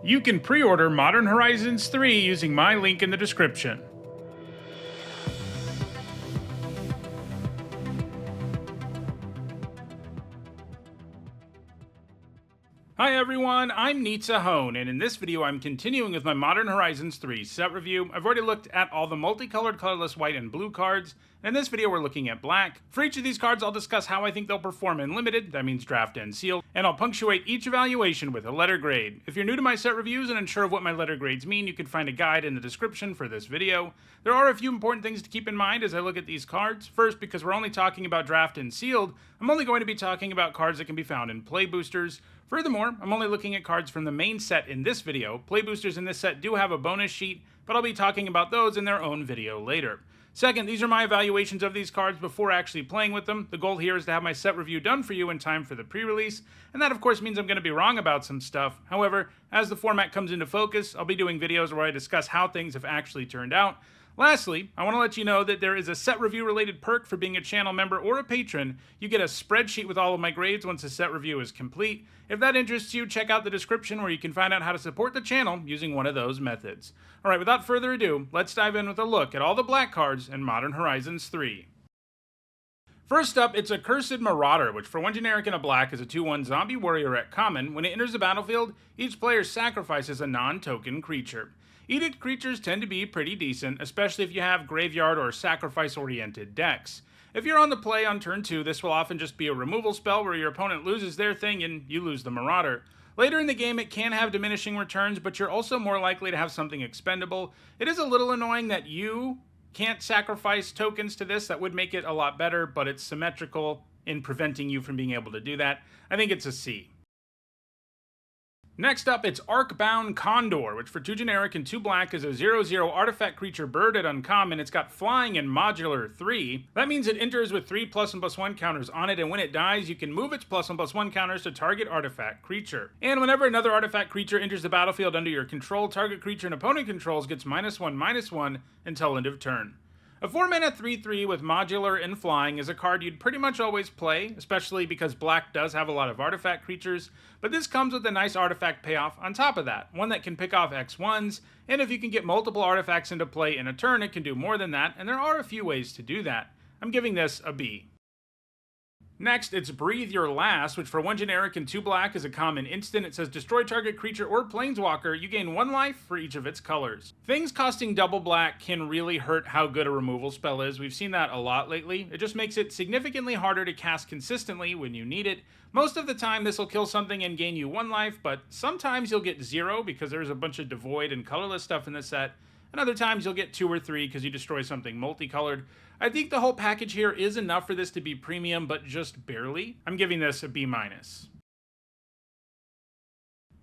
You can pre-order Modern Horizons 3 using my link in the description. Hi everyone, I'm Hone, and in this video I'm continuing with my Modern Horizons 3 set review. I've already looked at all the multicolored, colorless white and blue cards, and in this video we're looking at black. For each of these cards I'll discuss how I think they'll perform in Limited, that means Draft and Sealed, and I'll punctuate each evaluation with a letter grade. If you're new to my set reviews and unsure of what my letter grades mean, you can find a guide in the description for this video. There are a few important things to keep in mind as I look at these cards. First, because we're only talking about Draft and Sealed, I'm only going to be talking about cards that can be found in play boosters. Furthermore, I'm only looking at cards from the main set in this video. Play boosters in this set do have a bonus sheet, but I'll be talking about those in their own video later. Second, these are my evaluations of these cards before actually playing with them. The goal here is to have my set review done for you in time for the pre-release, and that of course means I'm going to be wrong about some stuff. However, as the format comes into focus, I'll be doing videos where I discuss how things have actually turned out. Lastly, I want to let you know that there is a set review related perk for being a channel member or a patron. You get a spreadsheet with all of my grades once the set review is complete. If that interests you, check out the description where you can find out how to support the channel using one of those methods. Alright, without further ado, let's dive in with a look at all the black cards in Modern Horizons 3. First up, it's Accursed Marauder, which for one generic and a black is a 2/1 zombie warrior at common. When it enters the battlefield, each player sacrifices a non-token creature. Edict creatures tend to be pretty decent, especially if you have graveyard or sacrifice-oriented decks. If you're on the play on turn 2, this will often just be a removal spell where your opponent loses their thing and you lose the Marauder. Later in the game, it can have diminishing returns, but you're also more likely to have something expendable. It is a little annoying that you can't sacrifice tokens to this. That would make it a lot better, but it's symmetrical in preventing you from being able to do that. I think it's a C. Next up, it's Arcbound Condor, which for 2 generic and 2 black is a 0/0 artifact creature bird at uncommon. It's got flying and modular 3. That means it enters with 3 +1/+1 counters on it, and when it dies, you can move its +1/+1 counters to target artifact creature. And whenever another artifact creature enters the battlefield under your control, target creature an opponent controls gets -1/-1 until end of turn. A 4-mana 3/3 with modular and flying is a card you'd pretty much always play, especially because black does have a lot of artifact creatures, but this comes with a nice artifact payoff on top of that, one that can pick off X1s, and if you can get multiple artifacts into play in a turn, it can do more than that, and there are a few ways to do that. I'm giving this a B. Next, it's Breathe Your Last, which for 1 generic and 2 black is a common instant. It says destroy target creature or planeswalker. You gain 1 life for each of its colors. Things costing double black can really hurt how good a removal spell is. We've seen that a lot lately. It just makes it significantly harder to cast consistently when you need it. Most of the time this will kill something and gain you 1 life, but sometimes you'll get 0 because there's a bunch of devoid and colorless stuff in this set. And other times you'll get 2 or 3 because you destroy something multicolored. I think the whole package here is enough for this to be premium, but just barely. I'm giving this a B-.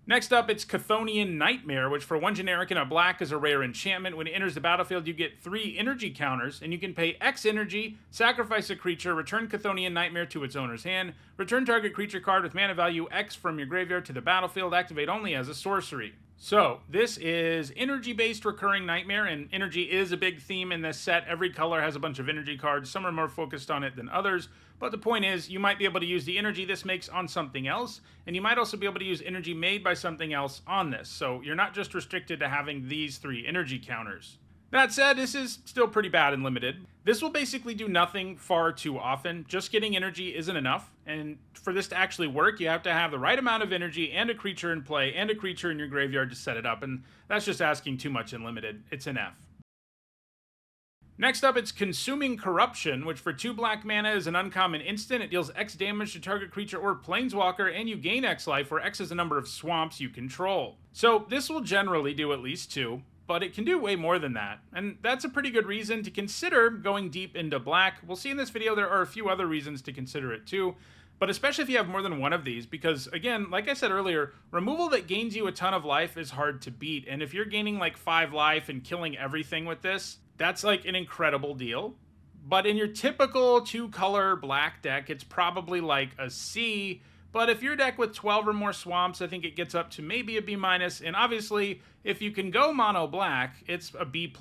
Next up, it's Chthonian Nightmare, which for 1 generic and a black is a rare enchantment. When it enters the battlefield, you get 3 energy counters, and you can pay X energy, sacrifice a creature, return Chthonian Nightmare to its owner's hand, return target creature card with mana value X from your graveyard to the battlefield, activate only as a sorcery. So, this is energy-based recurring nightmare, and energy is a big theme in this set. Every color has a bunch of energy cards. Some are more focused on it than others, but the point is, you might be able to use the energy this makes on something else, and you might also be able to use energy made by something else on this, so you're not just restricted to having these 3 energy counters. That said, this is still pretty bad in Limited. This will basically do nothing far too often. Just getting energy isn't enough, and for this to actually work, you have to have the right amount of energy and a creature in play and a creature in your graveyard to set it up, and that's just asking too much in Limited. It's an F. Next up, it's Consuming Corruption, which for 2 black mana is an uncommon instant. It deals X damage to target creature or planeswalker, and you gain X life, where X is the number of swamps you control. So this will generally do at least 2. But it can do way more than that, and that's a pretty good reason to consider going deep into black. We'll see in this video there are a few other reasons to consider it too, but especially if you have more than one of these, because again, like I said earlier, removal that gains you a ton of life is hard to beat, and if you're gaining like 5 life and killing everything with this, that's like an incredible deal. But in your typical 2-color black deck, it's probably like a C. But if your deck with 12 or more swamps, I think it gets up to maybe a B-, and obviously, if you can go mono black, it's a B+.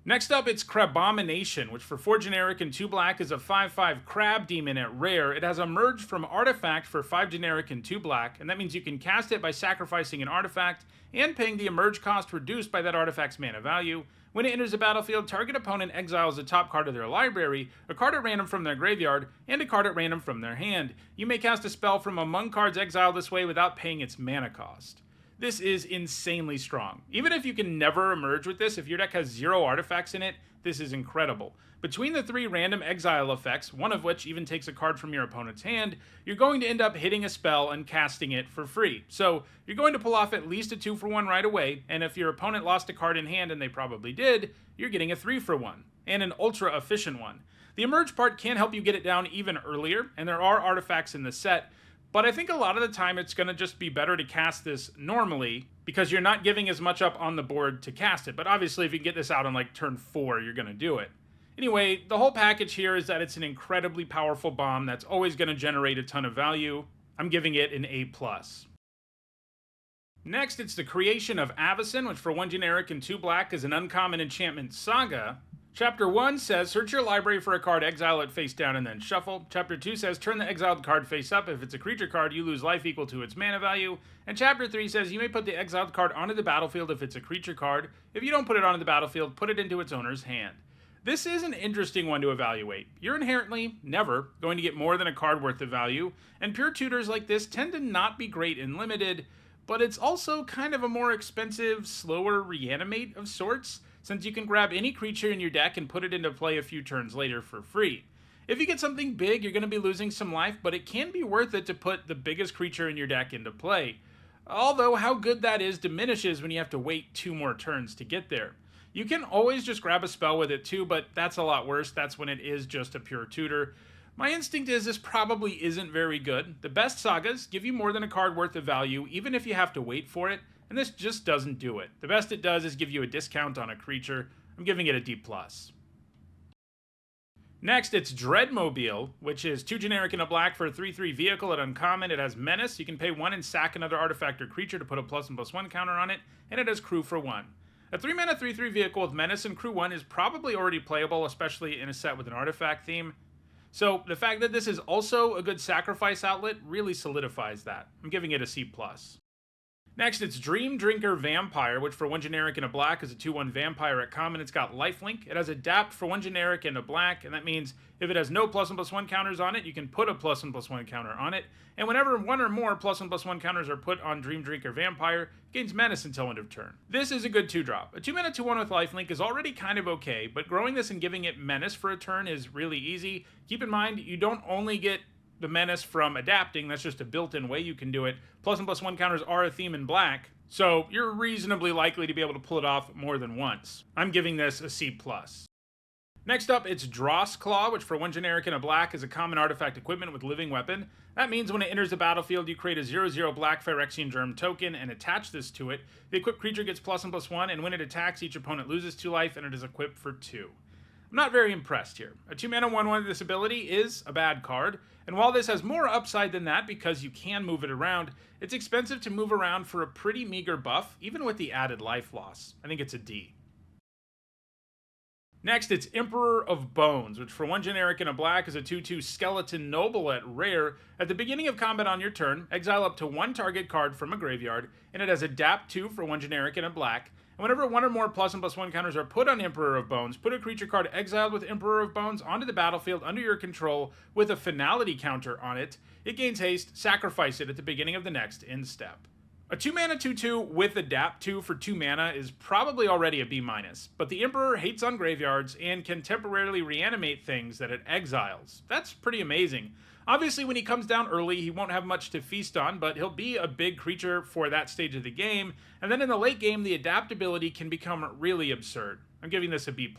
Next up, it's Crabomination, which for 4 generic and 2 black is a 5/5 crab demon at rare. It has a merge from artifact for 5 generic and 2 black, and that means you can cast it by sacrificing an artifact and paying the emerge cost reduced by that artifact's mana value. When it enters the battlefield, target opponent exiles the top card of their library, a card at random from their graveyard, and a card at random from their hand. You may cast a spell from among cards exiled this way without paying its mana cost. This is insanely strong. Even if you can never emerge with this, if your deck has 0 artifacts in it, this is incredible. Between the 3 random exile effects, one of which even takes a card from your opponent's hand, you're going to end up hitting a spell and casting it for free. So you're going to pull off at least a 2-for-1 right away, and if your opponent lost a card in hand, and they probably did, you're getting a 3-for-1, and an ultra efficient one. The emerge part can help you get it down even earlier, and there are artifacts in the set, but I think a lot of the time it's going to just be better to cast this normally because you're not giving as much up on the board to cast it. But obviously if you get this out on like turn 4, you're going to do it. Anyway, the whole package here is that it's an incredibly powerful bomb that's always going to generate a ton of value. I'm giving it an A+. Next, it's the creation of Avacyn, which for 1 generic and 2 black is an uncommon enchantment saga. Chapter 1 says, search your library for a card, exile it face down, and then shuffle. Chapter 2 says, turn the exiled card face up. If it's a creature card, you lose life equal to its mana value. And Chapter 3 says, you may put the exiled card onto the battlefield if it's a creature card. If you don't put it onto the battlefield, put it into its owner's hand. This is an interesting one to evaluate. You're inherently never going to get more than a card worth of value, and pure tutors like this tend to not be great in limited, but it's also kind of a more expensive, slower reanimate of sorts, since you can grab any creature in your deck and put it into play a few turns later for free. If you get something big, you're going to be losing some life, but it can be worth it to put the biggest creature in your deck into play. Although how good that is diminishes when you have to wait 2 more turns to get there. You can always just grab a spell with it too, but that's a lot worse. That's when it is just a pure tutor. My instinct is this probably isn't very good. The best sagas give you more than a card worth of value, even if you have to wait for it, and this just doesn't do it. The best it does is give you a discount on a creature. I'm giving it a D+. Next, it's Dreadmobile, which is 2 generic and a black for a 3/3 vehicle at uncommon. It has Menace. You can pay 1 and sack another artifact or creature to put a +1/+1 counter on it, and it has Crew for 1. A 3-mana 3/3 vehicle with Menace and Crew 1 is probably already playable, especially in a set with an artifact theme. So the fact that this is also a good sacrifice outlet really solidifies that. I'm giving it a C+. Next, it's Dream Drinker Vampire, which for 1 generic and a black is a 2/1 vampire at common. It's got lifelink. It has Adapt for 1 generic and a black, and that means if it has no +1/+1 counters on it, you can put a +1/+1 counter on it. And whenever 1 or more +1/+1 counters are put on Dream Drinker Vampire, it gains Menace until end of turn. This is a good 2-drop. A 2-mana 2/1 with lifelink is already kind of okay, but growing this and giving it Menace for a turn is really easy. Keep in mind, you don't only get the Menace from adapting, that's just a built-in way you can do it. +1/+1 counters are a theme in black, so you're reasonably likely to be able to pull it off more than once. I'm giving this a C+. Next up, it's Dross Claw, which for 1 generic and a black is a common artifact equipment with living weapon. That means when it enters the battlefield, you create a 0/0 black Phyrexian Germ token and attach this to it. The equipped creature gets +1/+1, and when it attacks, each opponent loses 2 life, and it is equipped for 2. I'm not very impressed here. A 2-mana 1/1 with this ability is a bad card, and while this has more upside than that because you can move it around, it's expensive to move around for a pretty meager buff, even with the added life loss. I think it's a D. Next, it's Emperor of Bones, which for 1 generic and a black is a 2/2 Skeleton Noble at rare. At the beginning of combat on your turn, exile up to 1 target card from a graveyard, and it has Adapt 2 for 1 generic and a black. And whenever 1 or more +1/+1 counters are put on Emperor of Bones, put a creature card exiled with Emperor of Bones onto the battlefield under your control with a finality counter on it. It gains haste, sacrifice it at the beginning of the next end step. A 2-mana 2/2 with Adapt 2 for 2 mana is probably already a B-, but the Emperor hates on graveyards and can temporarily reanimate things that it exiles. That's pretty amazing. Obviously, when he comes down early, he won't have much to feast on, but he'll be a big creature for that stage of the game, and then in the late game, the adaptability can become really absurd. I'm giving this a B+.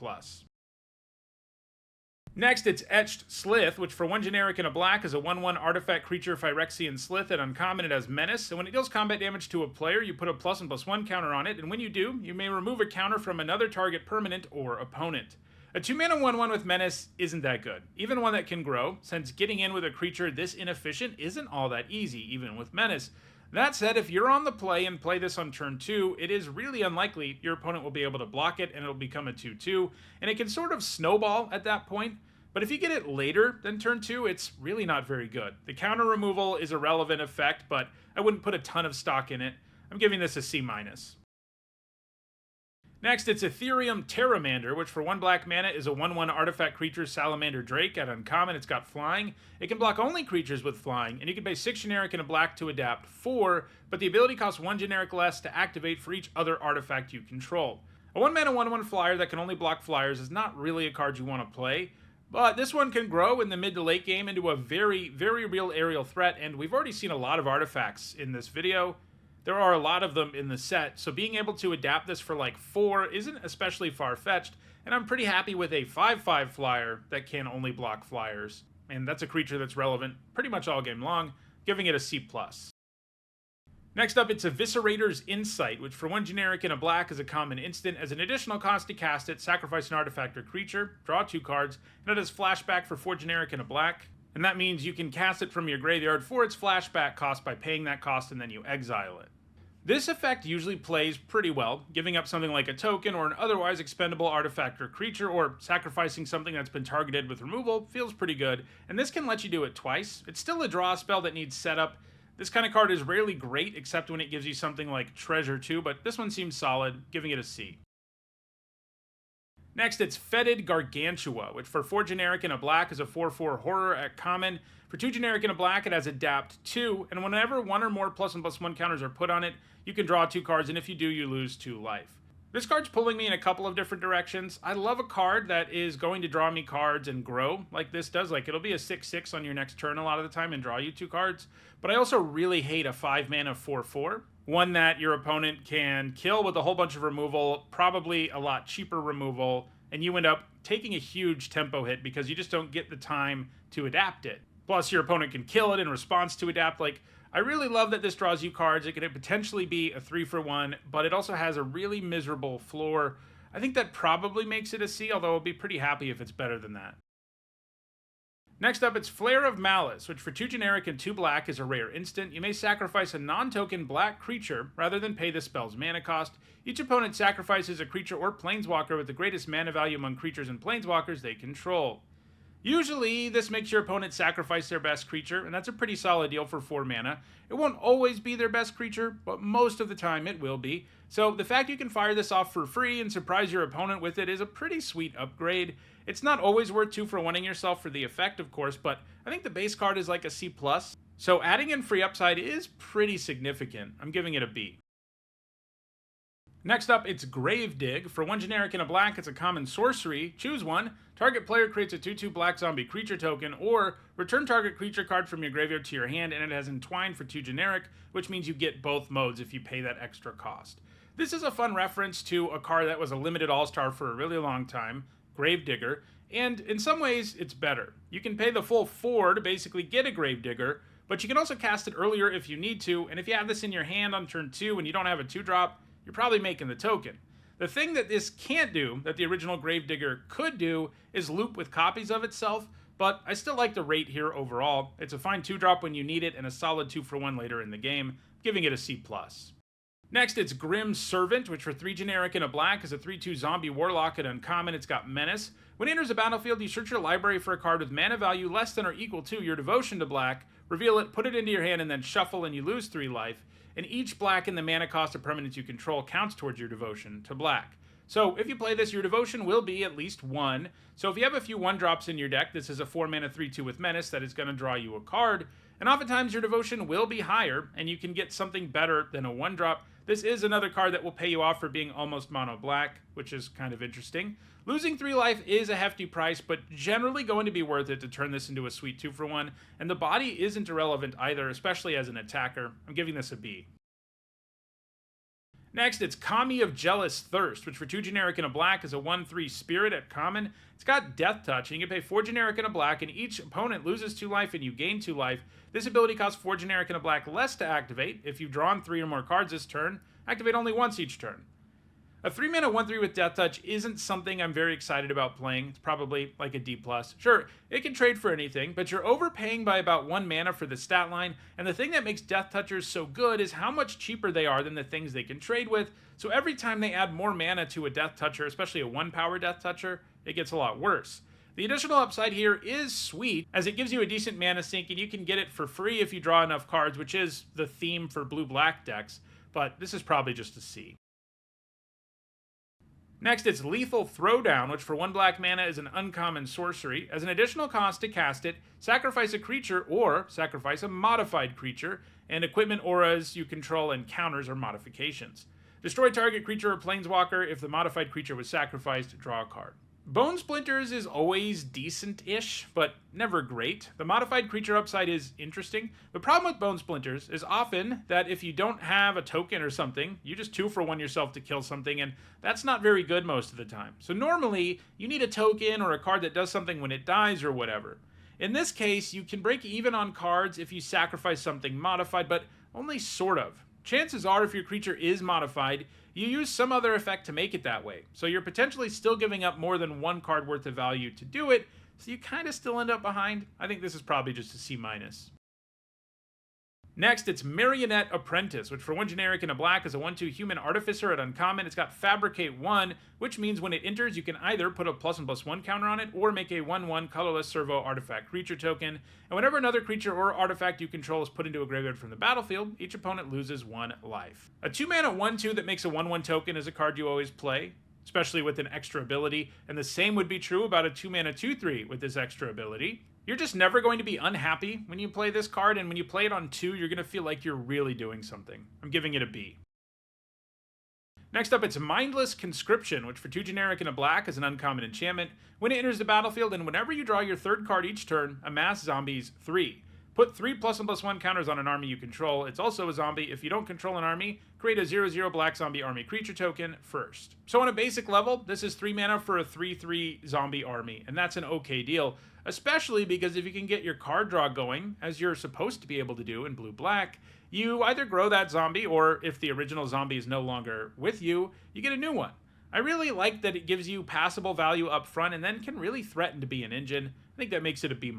Next, it's Etched Slith, which for 1 generic and a black is a 1/1 artifact creature Phyrexian Slith. At uncommon, it has Menace, and when it deals combat damage to a player, you put a +1/+1 counter on it, and when you do, you may remove a counter from another target permanent or opponent. A 2-mana 1/1 with Menace isn't that good, even one that can grow, since getting in with a creature this inefficient isn't all that easy, even with Menace. That said, if you're on the play and play this on turn 2, it is really unlikely your opponent will be able to block it and it'll become a 2/2, and it can sort of snowball at that point. But if you get it later than turn 2, it's really not very good. The counter removal is a relevant effect, but I wouldn't put a ton of stock in it. I'm giving this a C-. Next, it's Ethereum Terramander, which for 1 black mana is a 1/1 artifact creature Salamander Drake. At uncommon, it's got flying. It can block only creatures with flying, and you can pay 6 generic and a black to adapt 4, but the ability costs 1 generic less to activate for each other artifact you control. A 1-mana 1/1 flyer that can only block flyers is not really a card you want to play, but this one can grow in the mid to late game into a very, very real aerial threat, and we've already seen a lot of artifacts in this video. There are a lot of them in the set, so being able to adapt this for like 4 isn't especially far-fetched, and I'm pretty happy with a 5/5 flyer that can only block flyers. And that's a creature that's relevant pretty much all game long, giving it a C+. Next up, it's Eviscerator's Insight, which for 1 generic and a black is a common instant. As an additional cost to cast it, sacrifice an artifact or creature, draw 2 cards, and it has flashback for 4 generic and a black. And that means you can cast it from your graveyard for its flashback cost by paying that cost, and then you exile it. This effect usually plays pretty well, giving up something like a token or an otherwise expendable artifact or creature, or sacrificing something that's been targeted with removal feels pretty good, and this can let you do it twice. It's still a draw spell that needs setup. This kind of card is rarely great, except when it gives you something like Treasure 2, but this one seems solid, giving it a C. Next, it's Fetid Gargantua, which for 4 generic and a black is a 4/4 horror at common. For 2 generic and a black, it has Adapt 2, and whenever 1 or more +1/+1 counters are put on it, you can draw 2 cards, and if you do, you lose 2 life. This card's pulling me in a couple of different directions. I love a card that is going to draw me cards and grow like this does. Like, it'll be a 6/6 on your next turn a lot of the time and draw you 2 cards. But I also really hate a 5-mana 4/4. One that your opponent can kill with a whole bunch of removal, probably a lot cheaper removal, and you end up taking a huge tempo hit because you just don't get the time to adapt it. Plus, your opponent can kill it in response to adapt. Like, I really love that this draws you cards. It could potentially be a 3-for-1, but it also has a really miserable floor. I think that probably makes it a C, although I'll be pretty happy if it's better than that. Next up, it's Flare of Malice, which for 2 generic and 2 black is a rare instant. You may sacrifice a non-token black creature rather than pay the spell's mana cost. Each opponent sacrifices a creature or planeswalker with the greatest mana value among creatures and planeswalkers they control. Usually, this makes your opponent sacrifice their best creature, and that's a pretty solid deal for 4 mana. It won't always be their best creature, but most of the time it will be. So the fact you can fire this off for free and surprise your opponent with it is a pretty sweet upgrade. It's not always worth 2-for-1ing yourself for the effect, of course, but I think the base card is like a C+. So adding in free upside is pretty significant. I'm giving it a B. Next up, it's Gravedigg. For 1 generic and a black, it's a common sorcery. Choose one. Target player creates a 2/2 black zombie creature token, or return target creature card from your graveyard to your hand, and it has Entwine for 2 generic, which means you get both modes if you pay that extra cost. This is a fun reference to a card that was a limited all-star for a really long time, Gravedigger, and in some ways, it's better. You can pay the full 4 to basically get a Gravedigger, but you can also cast it earlier if you need to, and if you have this in your hand on turn 2 and you don't have a 2-drop, you're probably making the token. The thing that this can't do, that the original Gravedigger could do, is loop with copies of itself, but I still like the rate here overall. It's a fine 2-drop when you need it, and a solid 2-for-1 later in the game, giving it a C+. Next, it's Grim Servant, which for 3 generic and a black is a 3/2 zombie warlock at uncommon. It's got Menace. When it enters the battlefield, you search your library for a card with mana value less than or equal to your devotion to black, reveal it, put it into your hand, and then shuffle, and you lose 3 life. And each black in the mana cost of permanents you control counts towards your devotion to black. So if you play this, your devotion will be at least 1. So if you have a few 1-drops in your deck, this is a 4-mana 3/2 with Menace that is going to draw you a card. And oftentimes your devotion will be higher, and you can get something better than a 1-drop. This is another card that will pay you off for being almost mono black, which is kind of interesting. Losing 3 life is a hefty price, but generally going to be worth it to turn this into a sweet 2-for-1, and the body isn't irrelevant either, especially as an attacker. I'm giving this a B. Next, it's Kami of Jealous Thirst, which for 2 generic and a black is a 1/3 spirit at common. It's got Death Touch, and you can pay 4 generic and a black, and each opponent loses 2 life and you gain 2 life. This ability costs 4 generic and a black less to activate. If you've drawn 3 or more cards this turn, activate only once each turn. A 3-mana 1/3 with Death Touch isn't something I'm very excited about playing. It's probably like a D+. Sure, it can trade for anything, but you're overpaying by about 1 mana for the stat line, and the thing that makes Death Touchers so good is how much cheaper they are than the things they can trade with, so every time they add more mana to a Death Toucher, especially a 1-power Death Toucher, it gets a lot worse. The additional upside here is sweet, as it gives you a decent mana sink, and you can get it for free if you draw enough cards, which is the theme for blue-black decks, but this is probably just a C. Next, it's Lethal Throwdown, which for 1 black mana is an uncommon sorcery. As an additional cost to cast it, sacrifice a creature or sacrifice a modified creature, and equipment, auras you control, and counters or modifications. Destroy target creature or planeswalker. If the modified creature was sacrificed, draw a card. Bone Splinters is always decent-ish, but never great. The modified creature upside is interesting. The problem with Bone Splinters is often that if you don't have a token or something, you just 2-for-1 yourself to kill something, and that's not very good most of the time. So normally, you need a token or a card that does something when it dies or whatever. In this case, you can break even on cards if you sacrifice something modified, but only sort of. Chances are, if your creature is modified, you use some other effect to make it that way. So you're potentially still giving up more than 1 card worth of value to do it, so you kind of still end up behind. I think this is probably just a C-. Next, it's Marionette Apprentice, which for 1 generic and a black is a 1/2 human artificer at uncommon. It's got Fabricate 1, which means when it enters, you can either put a +1/+1 counter on it, or make a 1/1 colorless servo artifact creature token. And whenever another creature or artifact you control is put into a graveyard from the battlefield, each opponent loses 1 life. A 2-mana 1/2 that makes a 1/1 token is a card you always play, especially with an extra ability, and the same would be true about a 2-mana 2/3 with this extra ability. You're just never going to be unhappy when you play this card, and when you play it on 2, you're going to feel like you're really doing something. I'm giving it a B. Next up, it's Mindless Conscription, which for 2 generic and a black is an uncommon enchantment. When it enters the battlefield, and whenever you draw your 3rd card each turn, amass zombies 3. Put 3 +1/+1 counters on an army you control. It's also a zombie. If you don't control an army, create a 0/0 black zombie army creature token first. So on a basic level, this is 3 mana for a 3/3 zombie army, and that's an okay deal, especially because if you can get your card draw going, as you're supposed to be able to do in blue-black, you either grow that zombie, or if the original zombie is no longer with you, you get a new one. I really like that it gives you passable value up front and then can really threaten to be an engine. I think that makes it a B-.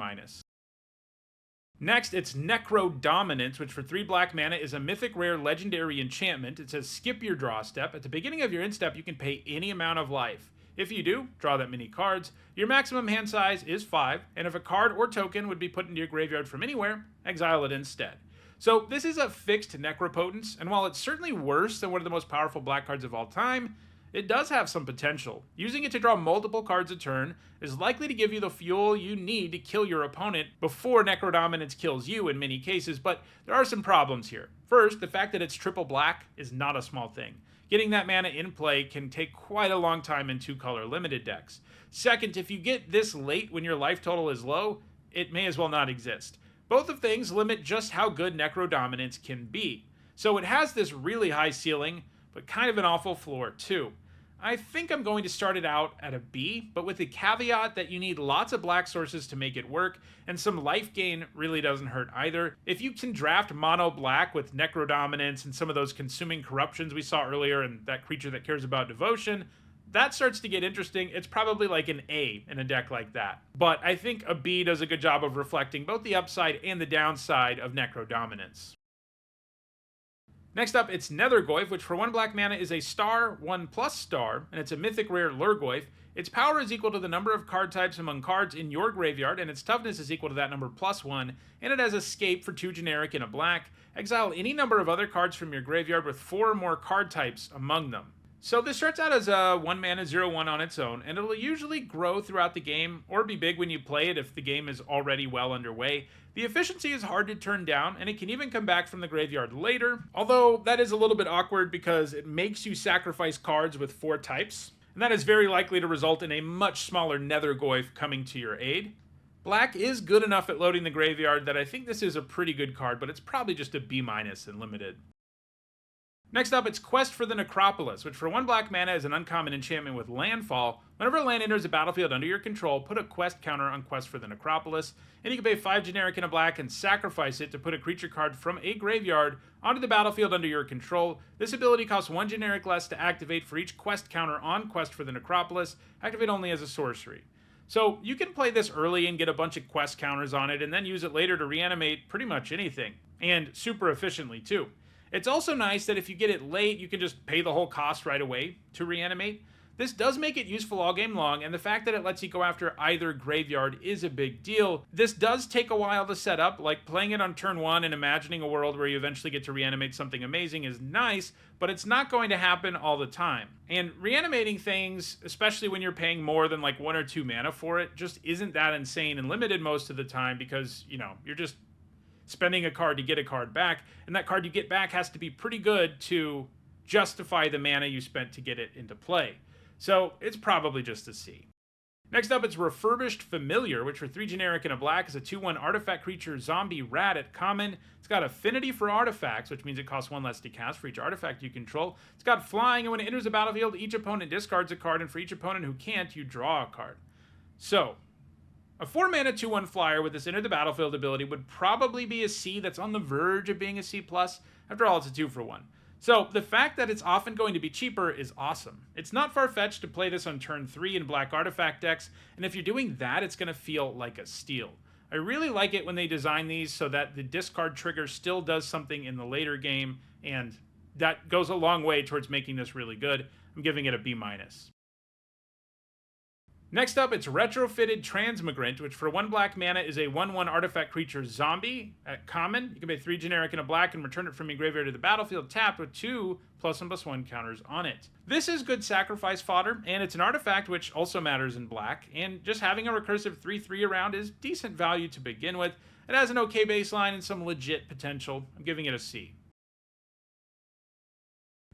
Next, it's Necro Dominance, which for 3 black mana is a mythic rare legendary enchantment. It says skip your draw step. At the beginning of your end step, you can pay any amount of life. If you do, draw that many cards. Your maximum hand size is 5, and if a card or token would be put into your graveyard from anywhere, exile it instead. So this is a fixed Necropotence, and while it's certainly worse than one of the most powerful black cards of all time, it does have some potential. Using it to draw multiple cards a turn is likely to give you the fuel you need to kill your opponent before Necrodominance kills you in many cases, but there are some problems here. First, the fact that it's triple black is not a small thing. Getting that mana in play can take quite a long time in 2-color limited decks. Second, if you get this late when your life total is low, it may as well not exist. Both of things limit just how good Necrodominance can be. So it has this really high ceiling, but kind of an awful floor too. I think I'm going to start it out at a B, but with the caveat that you need lots of black sources to make it work, and some life gain really doesn't hurt either. If you can draft mono black with Necrodominance and some of those consuming corruptions we saw earlier and that creature that cares about devotion, that starts to get interesting. It's probably like an A in a deck like that. But I think a B does a good job of reflecting both the upside and the downside of Necrodominance. Next up, it's Nethergoyf, which for 1 black mana is a star, 1+ star, and it's a mythic rare Lurgoyf. Its power is equal to the number of card types among cards in your graveyard, and its toughness is equal to that number +1, and it has escape for 2 generic and a black. Exile any number of other cards from your graveyard with 4 or more card types among them. So this starts out as a 1 mana 0/1 on its own, and it'll usually grow throughout the game, or be big when you play it if the game is already well underway. The efficiency is hard to turn down, and it can even come back from the graveyard later, although that is a little bit awkward because it makes you sacrifice cards with 4 types, and that is very likely to result in a much smaller Nethergoyf coming to your aid. Black is good enough at loading the graveyard that I think this is a pretty good card, but it's probably just a B- in limited. Next up, it's Quest for the Necropolis, which for 1 black mana is an uncommon enchantment with landfall. Whenever a land enters a battlefield under your control, put a quest counter on Quest for the Necropolis, and you can pay 5 generic and a black and sacrifice it to put a creature card from a graveyard onto the battlefield under your control. This ability costs 1 generic less to activate for each quest counter on Quest for the Necropolis. Activate only as a sorcery. So you can play this early and get a bunch of quest counters on it, and then use it later to reanimate pretty much anything, and super efficiently too. It's also nice that if you get it late, you can just pay the whole cost right away to reanimate. This does make it useful all game long, and the fact that it lets you go after either graveyard is a big deal. This does take a while to set up, like playing it on turn 1 and imagining a world where you eventually get to reanimate something amazing is nice, but it's not going to happen all the time. And reanimating things, especially when you're paying more than like 1 or 2 mana for it, just isn't that insane and limited most of the time because, you're just spending a card to get a card back, and that card you get back has to be pretty good to justify the mana you spent to get it into play. So it's probably just a C. Next up, it's Refurbished Familiar, which for 3 generic and a black is a 2/1 artifact creature zombie rat at common. It's got affinity for artifacts, which means it costs 1 less to cast for each artifact you control. It's got flying, and when it enters the battlefield, each opponent discards a card, and for each opponent who can't, you draw a card. So, a 4 mana 2/1 flyer with this enter the battlefield ability would probably be a C that's on the verge of being a C+. After all, it's a 2-for-1. So the fact that it's often going to be cheaper is awesome. It's not far-fetched to play this on turn 3 in black artifact decks, and if you're doing that, it's going to feel like a steal. I really like it when they design these so that the discard trigger still does something in the later game, and that goes a long way towards making this really good. I'm giving it a B-. Next up, it's Retrofitted Transmigrant, which for 1 black mana is a 1/1 artifact creature zombie at common. You can pay 3 generic and a black and return it from your graveyard to the battlefield tapped with 2 +1/+1 counters on it. This is good sacrifice fodder, and it's an artifact which also matters in black, and just having a recursive 3/3 around is decent value to begin with. It has an okay baseline and some legit potential. I'm giving it a C.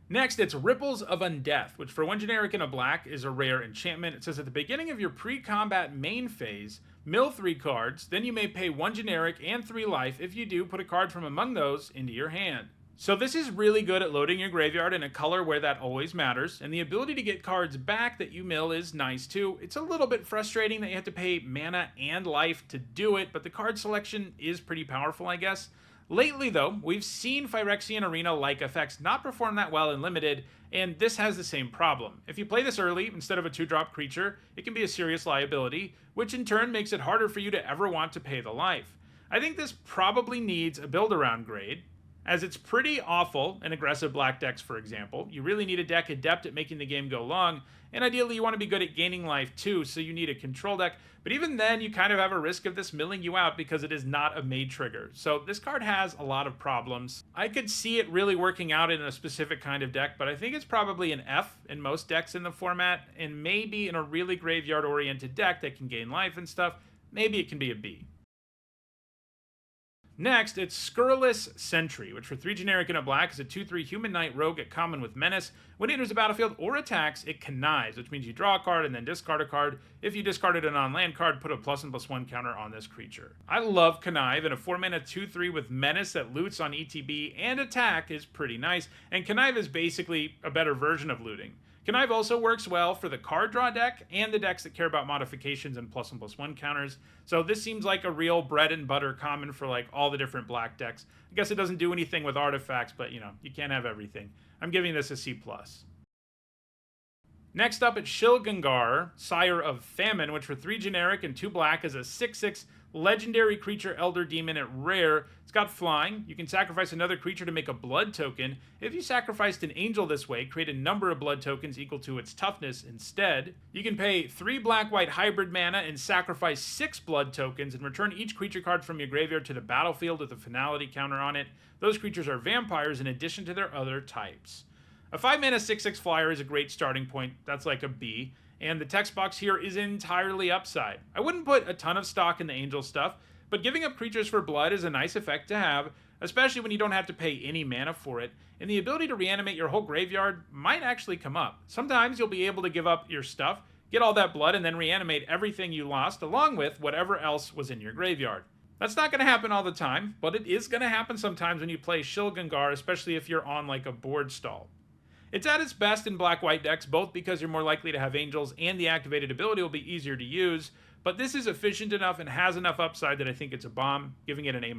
Next, it's Ripples of Undeath, which for 1 generic and a black is a rare enchantment. It says at the beginning of your pre-combat main phase, mill 3 cards, then you may pay 1 generic and 3 life. If you do, put a card from among those into your hand. So this is really good at loading your graveyard in a color where that always matters, and the ability to get cards back that you mill is nice too. It's a little bit frustrating that you have to pay mana and life to do it, but the card selection is pretty powerful, I guess. Lately, though, we've seen Phyrexian Arena-like effects not perform that well in Limited, and this has the same problem. If you play this early, instead of a 2-drop creature, it can be a serious liability, which in turn makes it harder for you to ever want to pay the life. I think this probably needs a build-around grade, as it's pretty awful in aggressive black decks, for example. You really need a deck adept at making the game go long, and ideally you want to be good at gaining life too, so you need a control deck. But even then, you kind of have a risk of this milling you out because it is not a made trigger. So this card has a lot of problems. I could see it really working out in a specific kind of deck, but I think it's probably an F in most decks in the format, and maybe in a really graveyard-oriented deck that can gain life and stuff, maybe it can be a B. Next, it's Scurrilous Sentry, which for 3 generic and a black is a 2/3 Human Knight Rogue at common with Menace. When it enters the battlefield or attacks, it connives, which means you draw a card and then discard a card. If you discarded a non-land card, put a +1/+1 counter on this creature. I love Connive, and a 4 mana 2/3 with Menace that loots on ETB and attack is pretty nice, and Connive is basically a better version of looting. Connive also works well for the card draw deck and the decks that care about modifications and +1/+1 counters. So this seems like a real bread and butter common for like all the different black decks. I guess it doesn't do anything with artifacts, but you can't have everything. I'm giving this a C+. Next up, it's Shilgangar, Sire of Famine, which for 3 generic and 2 black is a 6/6 legendary creature Elder Demon at rare. It's got flying. You can sacrifice another creature to make a blood token. If you sacrificed an angel this way, create a number of blood tokens equal to its toughness instead. You can pay 3 black-white hybrid mana and sacrifice 6 blood tokens and return each creature card from your graveyard to the battlefield with a finality counter on it. Those creatures are vampires in addition to their other types. A 5 mana 6/6 flyer is a great starting point. That's like a B. And the text box here is entirely upside. I wouldn't put a ton of stock in the angel stuff, but giving up creatures for blood is a nice effect to have, especially when you don't have to pay any mana for it, and the ability to reanimate your whole graveyard might actually come up. Sometimes you'll be able to give up your stuff, get all that blood, and then reanimate everything you lost, along with whatever else was in your graveyard. That's not going to happen all the time, but it is going to happen sometimes when you play Shilgangar, especially if you're on like a board stall. It's at its best in black-white decks, both because you're more likely to have angels and the activated ability will be easier to use, but this is efficient enough and has enough upside that I think it's a bomb, giving it an A-.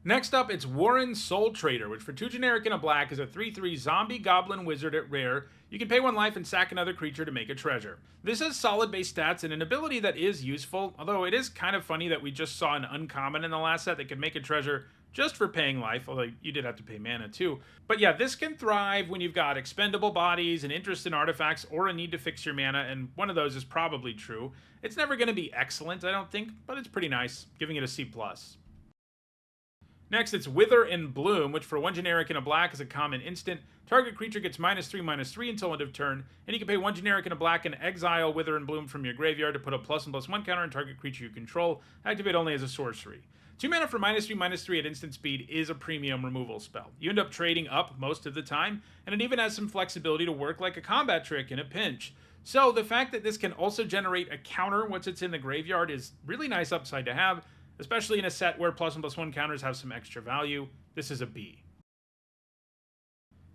Next up, it's Warren Soul Trader, which for 2 generic and a black is a 3/3 zombie goblin wizard at rare. You can pay 1 life and sack another creature to make a treasure. This has solid base stats and an ability that is useful, although it is kind of funny that we just saw an uncommon in the last set that could make a treasure just for paying life, although you did have to pay mana too. But yeah, this can thrive when you've got expendable bodies, an interest in artifacts, or a need to fix your mana, and one of those is probably true. It's never going to be excellent, I don't think, but it's pretty nice, giving it a C+. Next, it's Wither and Bloom, which for 1 generic and a black is a common instant. Target creature gets -3/-3 until end of turn, and you can pay 1 generic and a black and exile Wither and Bloom from your graveyard to put a +1/+1 counter on target creature you control. Activate only as a sorcery. 2 mana for -3/-3 at instant speed is a premium removal spell. You end up trading up most of the time, and it even has some flexibility to work like a combat trick in a pinch. So the fact that this can also generate a counter once it's in the graveyard is really nice upside to have, especially in a set where +1/+1 counters have some extra value. This is a B.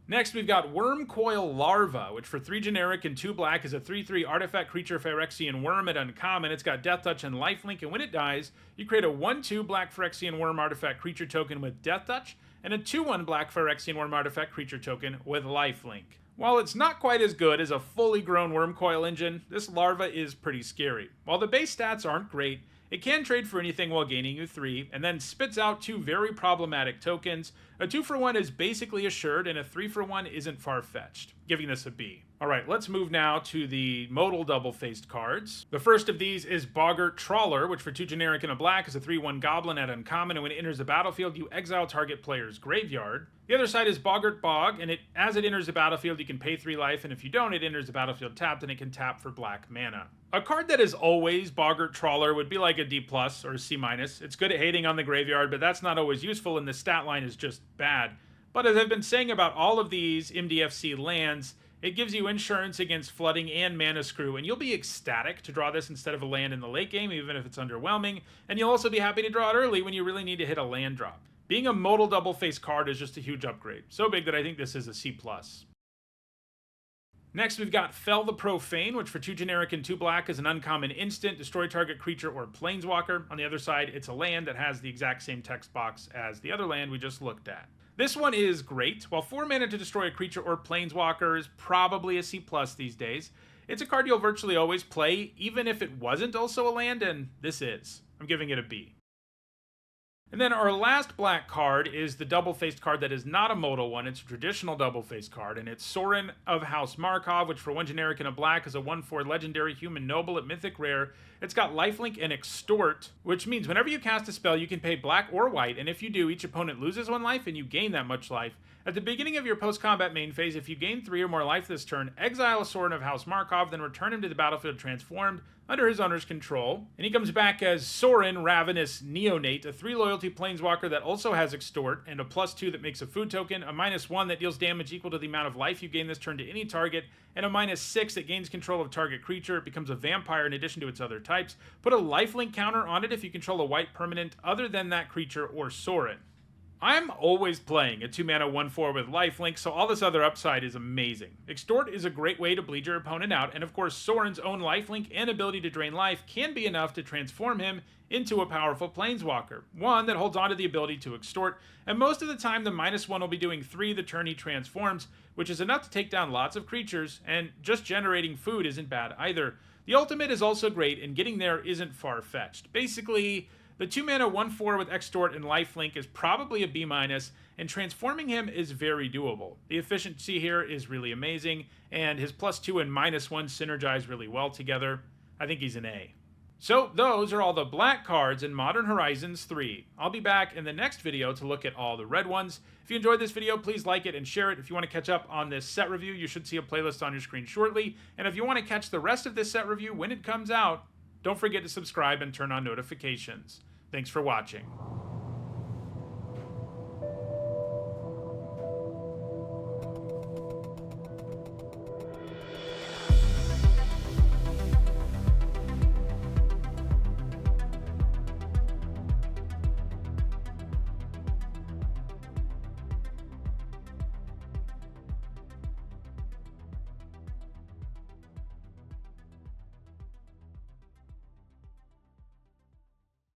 Next, we've got Wormcoil Larva, which for 3 generic and 2 black is a 3/3 artifact creature Phyrexian worm at uncommon. It's got Death Touch and Lifelink, and when it dies, you create a 1/2 black Phyrexian worm artifact creature token with Death Touch, and a 2/1 black Phyrexian worm artifact creature token with Lifelink. While it's not quite as good as a fully grown Wormcoil engine, this larva is pretty scary. While the base stats aren't great, it can trade for anything while gaining you 3, and then spits out 2 very problematic tokens. A 2-for-1 is basically assured, and a 3-for-1 isn't far-fetched, giving this a B. Alright, let's move now to the modal double-faced cards. The first of these is Boggart Trawler, which for 2 generic and a black is a 3/1 goblin at uncommon, and when it enters the battlefield, you exile target player's graveyard. The other side is Boggart Bog, and as it enters the battlefield, you can pay 3 life, and if you don't, it enters the battlefield tapped, and it can tap for black mana. A card that is always Boggart Trawler would be like a D+ or a C-. It's good at hating on the graveyard, but that's not always useful, and the stat line is just bad. But as I've been saying about all of these MDFC lands, it gives you insurance against flooding and mana screw, and you'll be ecstatic to draw this instead of a land in the late game, even if it's underwhelming, and you'll also be happy to draw it early when you really need to hit a land drop. Being a modal double-faced card is just a huge upgrade, so big that I think this is a C+. Next, we've got Fell the Profane, which for 2 generic and 2 black is an uncommon instant, destroy target creature or planeswalker. On the other side, it's a land that has the exact same text box as the other land we just looked at. This one is great. While 4 mana to destroy a creature or planeswalker is probably a C+ these days, it's a card you'll virtually always play, even if it wasn't also a land, and this is. I'm giving it a B. And then our last black card is the double-faced card that is not a modal one. It's a traditional double-faced card, and it's Sorin of House Markov, which for 1 generic and a black is a 1/4 legendary human noble at mythic rare. It's got lifelink and extort, which means whenever you cast a spell, you can pay black or white, and if you do, each opponent loses 1 life and you gain that much life. At the beginning of your post-combat main phase, if you gain 3 or more life this turn, exile a Sorin of House Markov, then return him to the battlefield transformed under his owner's control. And he comes back as Sorin Ravenous Neonate, a 3 loyalty planeswalker that also has extort, and a +2 that makes a food token, a -1 that deals damage equal to the amount of life you gain this turn to any target, and a -6 that gains control of target creature. It becomes a vampire in addition to its other types. Put a lifelink counter on it if you control a white permanent other than that creature or Sorin. I'm always playing a 2 mana 1/4 with lifelink, so all this other upside is amazing. Extort is a great way to bleed your opponent out, and of course Sorin's own lifelink and ability to drain life can be enough to transform him into a powerful planeswalker, one that holds on to the ability to extort, and most of the time the -1 will be doing 3 the turn he transforms, which is enough to take down lots of creatures, and just generating food isn't bad either. The ultimate is also great, and getting there isn't far-fetched. Basically, the 2 mana 1/4 with extort and lifelink is probably a B-, and transforming him is very doable. The efficiency here is really amazing, and his +2 and -1 synergize really well together. I think he's an A. So those are all the black cards in Modern Horizons 3. I'll be back in the next video to look at all the red ones. If you enjoyed this video, please like it and share it. If you want to catch up on this set review, you should see a playlist on your screen shortly. And if you want to catch the rest of this set review when it comes out, don't forget to subscribe and turn on notifications. Thanks for watching.